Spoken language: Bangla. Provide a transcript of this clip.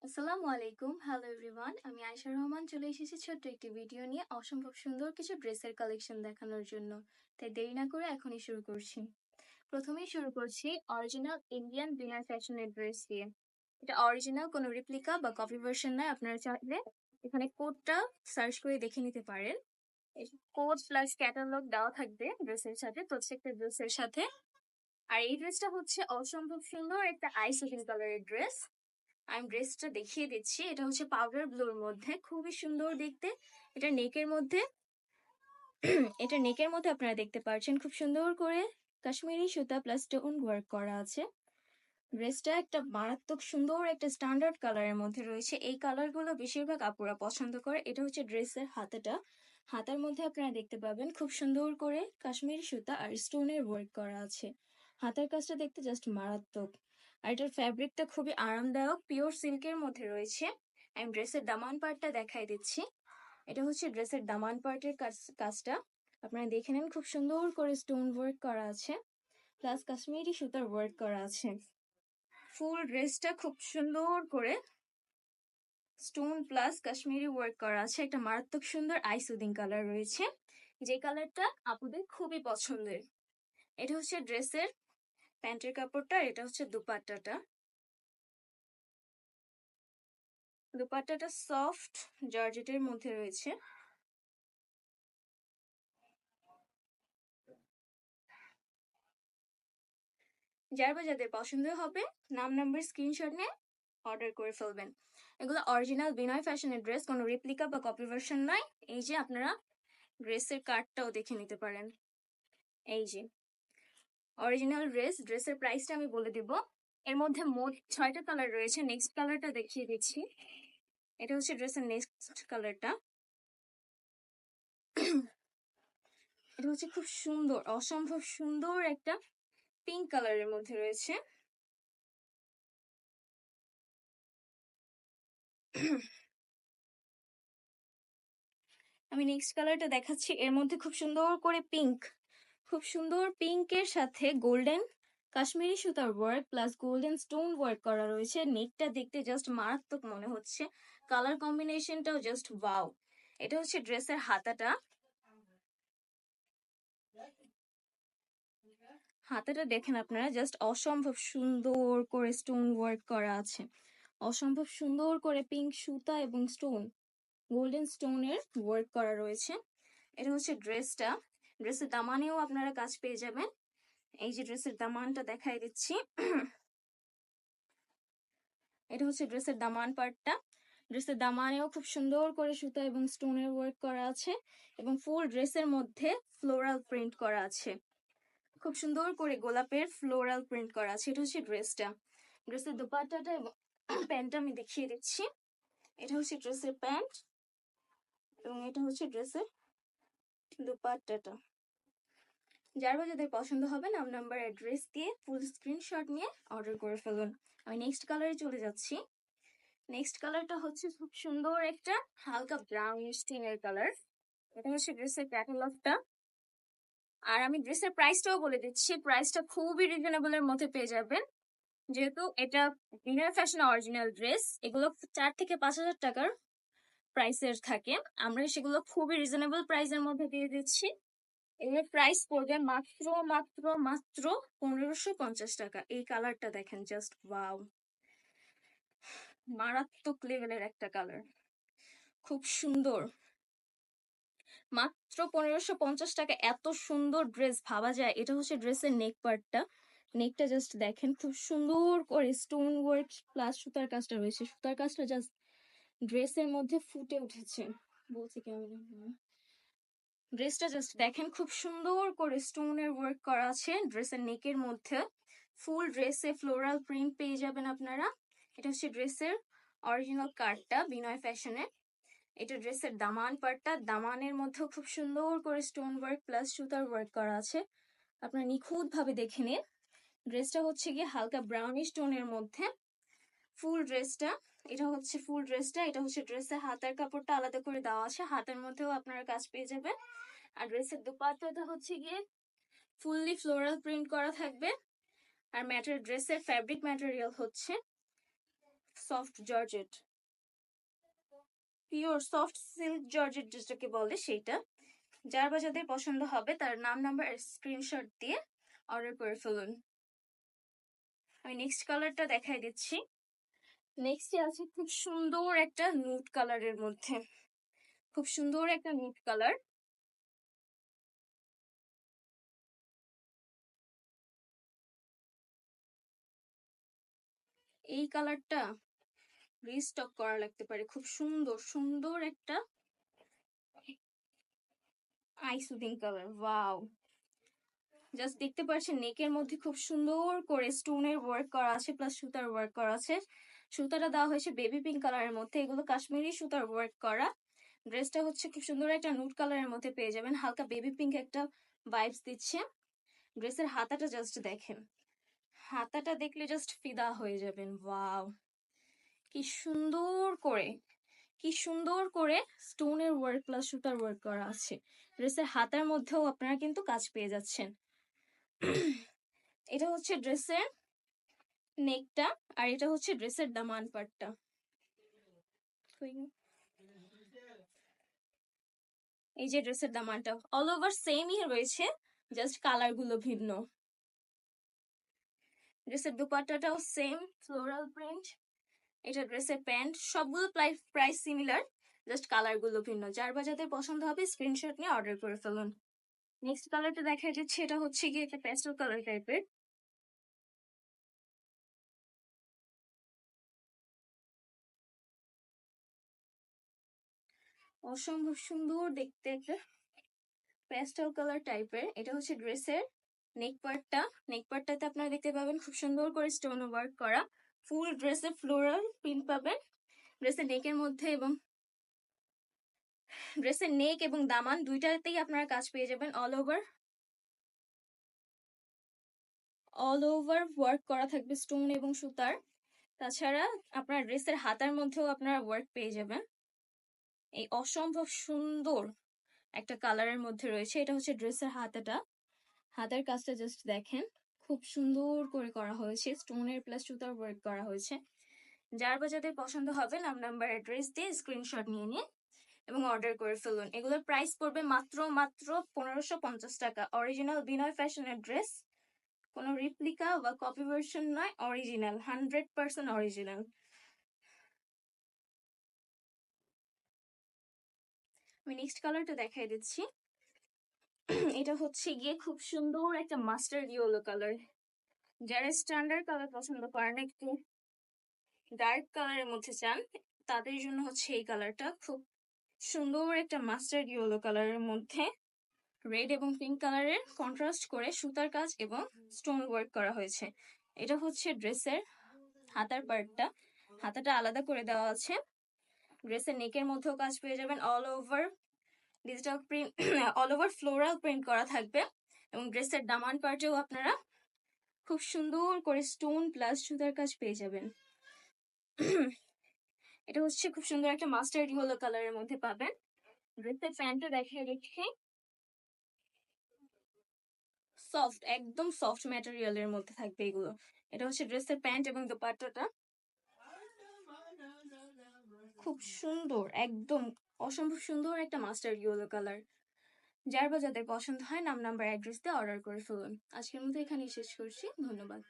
আসসালামু আলাইকুম, হ্যালো এভরিওয়ান। আমি আয়েশা রহমান চলে এসেছি ছোট্ট একটি ভিডিও নিয়ে অসম্ভব সুন্দর কিছু ড্রেসের কালেকশন দেখানোর জন্য। তাই দেরি না করে এখনই শুরু করছি। প্রথমেই শুরু করছি অরিজিনাল ইন্ডিয়ান বিনার ফ্যাশনের ড্রেস দিয়ে। এটা অরিজিনাল, কোনো রিপ্লিকা বা কপি ভার্সন নয়। আপনারা চাইলে এখানে কোডটা সার্চ করে দেখে নিতে পারেন। কোড প্লাস ক্যাটালগ দেওয়া থাকবে ড্রেসের সাথে, প্রত্যেকটা ড্রেসের সাথে। আর এই ড্রেসটা হচ্ছে অসম্ভব সুন্দর একটা আইস গ্রিন কালারের ড্রেস। আমি ড্রেসটা দেখিয়ে দিচ্ছি। এটা হচ্ছে পাউডার ব্লুর মধ্যে, খুবই সুন্দর দেখতে। এটা নেকের মধ্যে এটা নেকের মধ্যে আপনারা দেখতে পাচ্ছেন খুব সুন্দর করে কাশ্মীরি সুতা প্লাস স্টোন ওয়ার্ক করা আছে। ড্রেসটা একটা মারাত্মক সুন্দর একটা স্ট্যান্ডার্ড কালারের মধ্যে রয়েছে। এই কালারগুলো বেশিরভাগ আপুরা পছন্দ করে। এটা হচ্ছে ড্রেসের হাতাটা। হাতার মধ্যে আপনারা দেখতে পাবেন খুব সুন্দর করে কাশ্মীরি সুতা আর স্টোনের ওয়ার্ক করা আছে। হাতার কাজটা দেখতে জাস্ট মারাত্মক। আর এটার ফ্যাব্রিকটা খুবই আরামদায়ক, পিওর সিল্কের মধ্যে রয়েছে। আমি ড্রেসের দামান পার্টটা দেখাই দিচ্ছি। এটা হচ্ছে ড্রেসের দামান পার্টের কাজটা। আপনারা দেখে নেন, খুব সুন্দর করে স্টোন ওয়ার্ক করা আছে, প্লাস কাশ্মীরি সুতার ওয়ার্ক করা আছে। ফুল ড্রেসটা খুব সুন্দর করে স্টোন প্লাস কাশ্মীরি ওয়ার্ক করা আছে। একটা মারাত্মক সুন্দর আইসুদিং কালার রয়েছে, যে কালারটা আপুদের খুবই পছন্দের। এটা হচ্ছে ড্রেসের প্যান্টের কাপড়টা, এটা হচ্ছে দুপাট্টাটা। দুপাট্টাটা সফট জর্জেটের মধ্যে রয়েছে। যাদের পছন্দ হবে নাম নাম্বার স্ক্রিনশট নিয়ে অর্ডার করে ফেলবেন। এগুলো অরিজিনাল বিনয় ফ্যাশনের ড্রেস, কোনো রেপ্লিকা বা কপি ভার্সন নয়। এই যে আপনারা ড্রেসের কার্ডটাও দেখে নিতে পারেন। এই যে অরিজিনাল ড্রেস। ড্রেসের প্রাইসটা আমি বলে দিব। এর মধ্যে মোট 6টা কালার রয়েছে। নেক্সট কালারটা দেখিয়ে দিচ্ছি। এটা হচ্ছে ড্রেসের নেক্সট কালারটা। এটা হচ্ছে খুব সুন্দর, অসম্ভব সুন্দর একটা পিঙ্ক কালারের মধ্যে রয়েছে। আমি নেক্সট কালারটা দেখাচ্ছি। এর মধ্যে খুব সুন্দর করে পিঙ্ক, খুব সুন্দর পিঙ্কের সাথে গোল্ডেন কাশ্মীরি সুতার work plus golden stone work করা রয়েছে। নেকটা দেখতে জাস্ট মারাত্মক মনে হচ্ছে, কালার কম্বিনেশনটাও জাস্ট ওয়াও। এটা হচ্ছে ড্রেসের হাতাটা। হাতাটা দেখেন আপনারা, জাস্ট অসম্ভব সুন্দর করে স্টোন ওয়ার্ক করা আছে। অসম্ভব সুন্দর করে পিঙ্ক সুতা এবং স্টোন, গোল্ডেন স্টোনের ওয়ার্ক করা রয়েছে। এটা হচ্ছে ড্রেসটা। ড্রেসের দামানেও আপনারা কাজ পেয়ে যাবেন। এই যে ড্রেসের দামানটা দেখাই দিচ্ছি। এটা হচ্ছে ড্রেসের দামান পার্টটা। ড্রেসের দামানেও খুব সুন্দর করে সুতা এবং স্টোনের ওয়ার্ক করা আছে, এবং ফুল ড্রেসের মধ্যে ফ্লোরাল প্রিন্ট করা আছে। খুব সুন্দর করে গোলাপের ফ্লোরাল প্রিন্ট করা আছে। এটা হচ্ছে ড্রেসটা। ড্রেসের দোপাট্টাটা এবং প্যান্টটা আমি দেখিয়ে দিচ্ছি। এটা হচ্ছে ড্রেসের প্যান্ট এবং এটা হচ্ছে ড্রেসের দোপাট্টাটা। যাদের পছন্দ হবে নাম নাম্বার অ্যাড্রেস দিয়ে ফুল স্ক্রিনশট নিয়ে অর্ডার করে ফেলুন। আমি নেক্সট কালারে চলে যাচ্ছি। নেক্সট কালারটা হচ্ছে খুব সুন্দর একটা হালকা ব্রাউন স্টিনের কালার। এটা হচ্ছে ড্রেসের ক্যাটালগটা। আর আমি ড্রেসের প্রাইসটাও বলে দিচ্ছি। প্রাইসটা খুবই রিজনেবল এর মধ্যে পেয়ে যাবেন, যেহেতু এটা বিনার ফ্যাশন অরিজিনাল ড্রেস। এগুলো 4 থেকে 5 হাজার টাকার প্রাইসের থাকে। আমরা সেগুলো খুবই রিজনেবল প্রাইসের মধ্যে দিয়ে দিচ্ছি। এর প্রাইস পড়বে মাত্র মাত্র মাত্র 1550 টাকা। এই কালারটা দেখেন, জাস্ট ওয়াও, মারাত্মক লেভেলের একটা কালার, খুব সুন্দর। মাত্র 1550 টাকা এত সুন্দর ড্রেস ভাবা যায়? এটা হচ্ছে ড্রেসের নেক পার্টটা। নেকটা জাস্ট দেখেন, খুব সুন্দর করে স্টোন ওয়ার্ক প্লাস সুতার কাজটা রয়েছে। সুতার কাজটা জাস্ট ড্রেসের মধ্যে ফুটে উঠেছে। বলছি কেমন, ড্রেসটা জাস্ট দেখেন, খুব সুন্দর করে স্টোনের ওয়ার্ক করা আছে ড্রেসের নেকের মধ্যে। ফুল ড্রেসে ফ্লোরাল প্রিন্ট পেয়ে যাবেন আপনারা। এটা হচ্ছে ড্রেসের অরিজিনাল কার্ডটা বিনয় ফ্যাশনের। এটা ড্রেসের দামান পার্টটা। দামানের মধ্যেও খুব সুন্দর করে স্টোন ওয়ার্ক প্লাস সুতার ওয়ার্ক করা আছে। আপনারা নিখুঁত ভাবে দেখে নিন। ড্রেসটা হচ্ছে গিয়ে হালকা ব্রাউনিশ টোনের মধ্যে ফুল ড্রেসটা। এটা হচ্ছে ফুল ড্রেসটা। এটা হচ্ছে ড্রেসের হাতার কাপড়টা আলাদা করে দেওয়া আছে, হাতের মধ্যেও আপনারা কাজ পেয়ে যাবেন। আর ড্রেসের দুপাট্টাটা হচ্ছে গিয়ে ফুললি ফ্লোরাল প্রিন্ট করা থাকবে। আর ড্রেসের ফ্যাব্রিক ম্যাটেরিয়াল হচ্ছে soft georgette, pure soft silk georgette যেটাকে বলে সেইটা। যার বা যাদের পছন্দ হবে তার নাম নাম্বার স্ক্রিনশট দিয়ে অর্ডার করে ফেলুন। আমি নেক্সট কালারটা দেখাই দিচ্ছি। নেক্সটে আছে খুব সুন্দর একটা নুড কালারের মধ্যে, খুব সুন্দর একটা নুড কালার। এই কালারটা রিস্টক করা লাগতে পারে, খুব সুন্দর সুন্দর একটা I soothing colour. Wow, just দেখতে পাচ্ছেন নেকের মধ্যে খুব সুন্দর করে স্টোনের ওয়ার্ক করা আছে, প্লাস সুতার ওয়ার্ক করা আছে। সুতাটা দেওয়া হয়েছে বেবি পিঙ্ক কালারের মধ্যে, এগুলো কাশ্মীরি সুতার ওয়ার্ক করা। ড্রেসটা হচ্ছে খুব সুন্দর একটা নুড কালারের মধ্যে পেয়ে যাবেন, হালকা বেবি পিঙ্ক একটা ভাইবস দিচ্ছে। ড্রেসের হাতাটা জাস্ট দেখেন, হাতাটা দেখলে জাস্ট ফিদা হয়ে যাবেন। ওয়াও, কি সুন্দর করে, কি সুন্দর করে স্টোনের ওয়ার্ক প্লাস সুতার ওয়ার্ক করা আছে। ড্রেসের হাতার মধ্যেও আপনারা কিন্তু কাজ পেয়ে যাচ্ছেন। এটা হচ্ছে ড্রেসের নেকটা, আর এটা হচ্ছে ড্রেসের দামান পার্টটা। এই যে ড্রেসের দামানটা অল ওভার সেমই রয়েছে, জাস্ট কালার গুলো ভিন্ন। ড্রেসের দুপাট্টাটাও সেম ফ্লোরাল প্রিন্ট। এটা ড্রেসের প্যান্ট, সবগুলো প্রাইস সিমিলার, জাস্ট কালার গুলো ভিন্ন। যার বা যাদের পছন্দ হবে স্ক্রিনশট নিয়ে অর্ডার করে ফেলুন। নেক্সট কালারটা দেখা যাচ্ছে, এটা হচ্ছে কি একটা প্যাস্টেল কালার টাইপের। অসম্ভব সুন্দর দেখতে একটা প্যাস্টেল কালার টাইপের। এটা হচ্ছে ড্রেসের নেক পার্টটা। নেক পার্টটাতে আপনারা দেখতে পাবেন খুব সুন্দর করে স্টোন ওয়ার্ক করা। ফুল ড্রেসে ফ্লোরাল প্রিন্ট পাবেন ড্রেসের নেকের মধ্যে, এবং ড্রেসের নেক এবং দামান দুইটাতেই আপনারা কাজ পেয়ে যাবেন। অল ওভার ওয়ার্ক করা থাকবে স্টোন এবং সুতার। তাছাড়া আপনার ড্রেসের হাতার মধ্যেও আপনারা ওয়ার্ক পেয়ে যাবেন। এই অসম্ভব সুন্দর একটা কালারের মধ্যে রয়েছে। এটা হচ্ছে ড্রেসের হাতাটা, হাতার কাজটা জাস্ট দেখেন, খুব সুন্দর করে করা হয়েছে, স্টোনের প্লাস সুতার ওয়ার্ক করা হয়েছে। যার বা যাদের পছন্দ হবে নাম নাম্বার অ্যাড্রেস দিয়ে স্ক্রিনশট নিয়ে নিন এবং অর্ডার করে ফেলুন। এগুলোর প্রাইস পড়বে মাত্র 1550 টাকা। অরিজিনাল বিনয় ফ্যাশনের ড্রেস, কোনো রিপ্লিকা বা কপি ভার্সন নয়, অরিজিনাল, 100% অরিজিনাল। আমি নেক্সট কালারটা দেখাই দিচ্ছি। এটা হচ্ছে গিয়ে খুব সুন্দর একটা মাস্টার্ড ইয়েলো কালার। যারা স্ট্যান্ডার্ড কালার পছন্দ করেন, একটু ডার্ক কালারের মধ্যে চান, তাদের জন্য হচ্ছে এই কালারটা। খুব সুন্দর একটা মাস্টার্ড ইয়েলো কালারের মধ্যে রেড এবং পিঙ্ক কালারের কন্ট্রাস্ট করে সুতার কাজ এবং স্টোন ওয়ার্ক করা হয়েছে। এটা হচ্ছে ড্রেসের হাতার পার্টটা, হাতাটা আলাদা করে দেওয়া আছে। ড্রেসের নেকের মধ্যেও কাজ পেয়ে যাবেন, all over digital print, all over floral print করা থাকবে। এবং ড্রেসের দামান পার্টেও আপনারা খুব সুন্দর করে স্টোন প্লাস সুতার কাজ পেয়ে যাবেন। এটা হচ্ছে খুব সুন্দর একটা মাস্টার্ড ইয়েলো কালারের মধ্যে পাবেন। ড্রেসের প্যান্টটা দেখিয়ে রেখে, সফট, একদম সফট ম্যাটেরিয়ালের মধ্যে থাকবে এগুলো। এটা হচ্ছে ড্রেসের প্যান্ট এবং দোপাট্টাটা, খুব সুন্দর, একদম অসম্ভব সুন্দর একটা মাস্টার্ড ইয়েলো কালার। যার বা যাদের পছন্দ হয় নাম নাম্বার অ্যাড্রেস দিয়ে অর্ডার করে ফেলুন। আজকের মতো এখানেই শেষ করছি, ধন্যবাদ।